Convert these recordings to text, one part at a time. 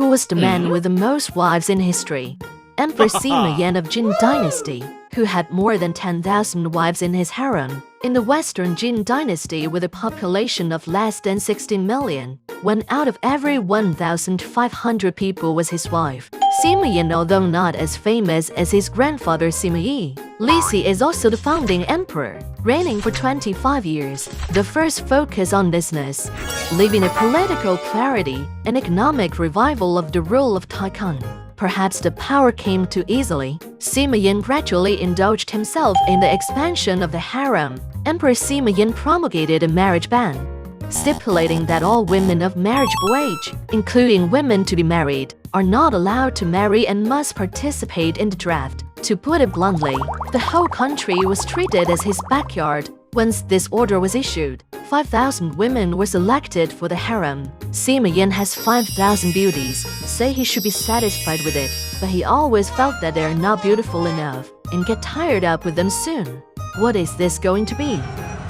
Who was the man with the most wives in history? Emperor Sima Yan of Jin Dynasty, who had more than 10,000 wives in his harem. In the Western Jin Dynasty, with a population of less than 16 million, 1 out of every 1,500 people was his wife. Sima Yan, although not as famous as his grandfather Sima Yi, Li Si is also the founding emperor, reigning for 25 years. The first focus on business, leaving a political clarity and economic revival of the rule of Tycoon. Perhaps the power came too easily. Sima Yan gradually indulged himself in the expansion of the harem. Emperor Sima Yan promulgated a marriage ban, stipulating that all women of marriageable age, including women to be married, are not allowed to marry and must participate in the draft. To put it bluntly, the whole country was treated as his backyard. Once this order was issued, 5,000 women were selected for the harem. Sima Yan has 5,000 beauties, say he should be satisfied with it, but he always felt that they are not beautiful enough and get tired up with them soon. What is this going to be?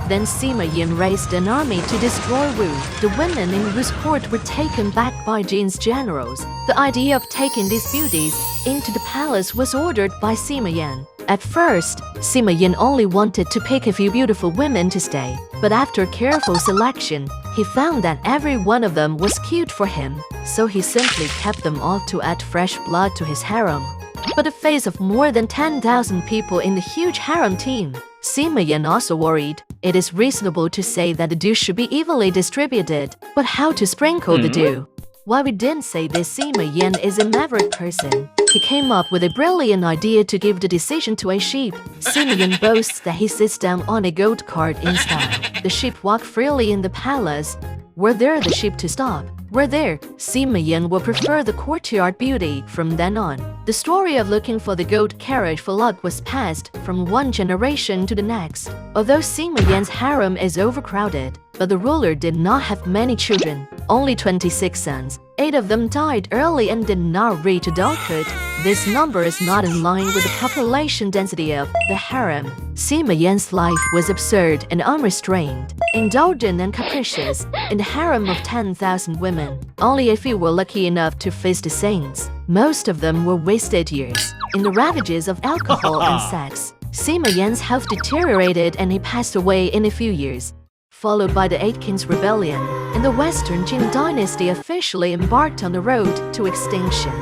Then Sima Yan raised an army to destroy Wu. The women in Wu's court were taken back by Jin's generals. The idea of taking these beauties into the palace was ordered by Sima Yan. At first, Sima Yan only wanted to pick a few beautiful women to stay, but after careful selection, he found that every one of them was cute for him, so he simply kept them all to add fresh blood to his harem. But the face of more than 10,000 people in the huge harem team, Sima Yan also worried. It is reasonable to say that the dew should be evenly distributed, but how to sprinkle the dew? Why we didn't say this, Sima Yan is a maverick person. He came up with a brilliant idea to give the decision to a sheep. Sima Yan boasts that he sits down on a goat cart in style. The sheep walk freely in the palace. Were there the sheep to stop? Were there, Sima Yan will prefer the courtyard beauty from then on. The story of looking for the goat carriage for luck was passed from one generation to the next. Although Sima Yan's harem is overcrowded, but the ruler did not have many children, only 26 sons. 8 of them died early and did not reach adulthood. This number is not in line with the population density of the harem. Sima Yan's life was absurd and unrestrained, indulgent and capricious. In the harem of 10,000 women, only a few were lucky enough to face the saints. Most of them were wasted years in the ravages of alcohol and sex. Sima Yan's health deteriorated and he passed away in a few years, followed by the Eight Kings Rebellion, and the Western Jin Dynasty officially embarked on the road to extinction.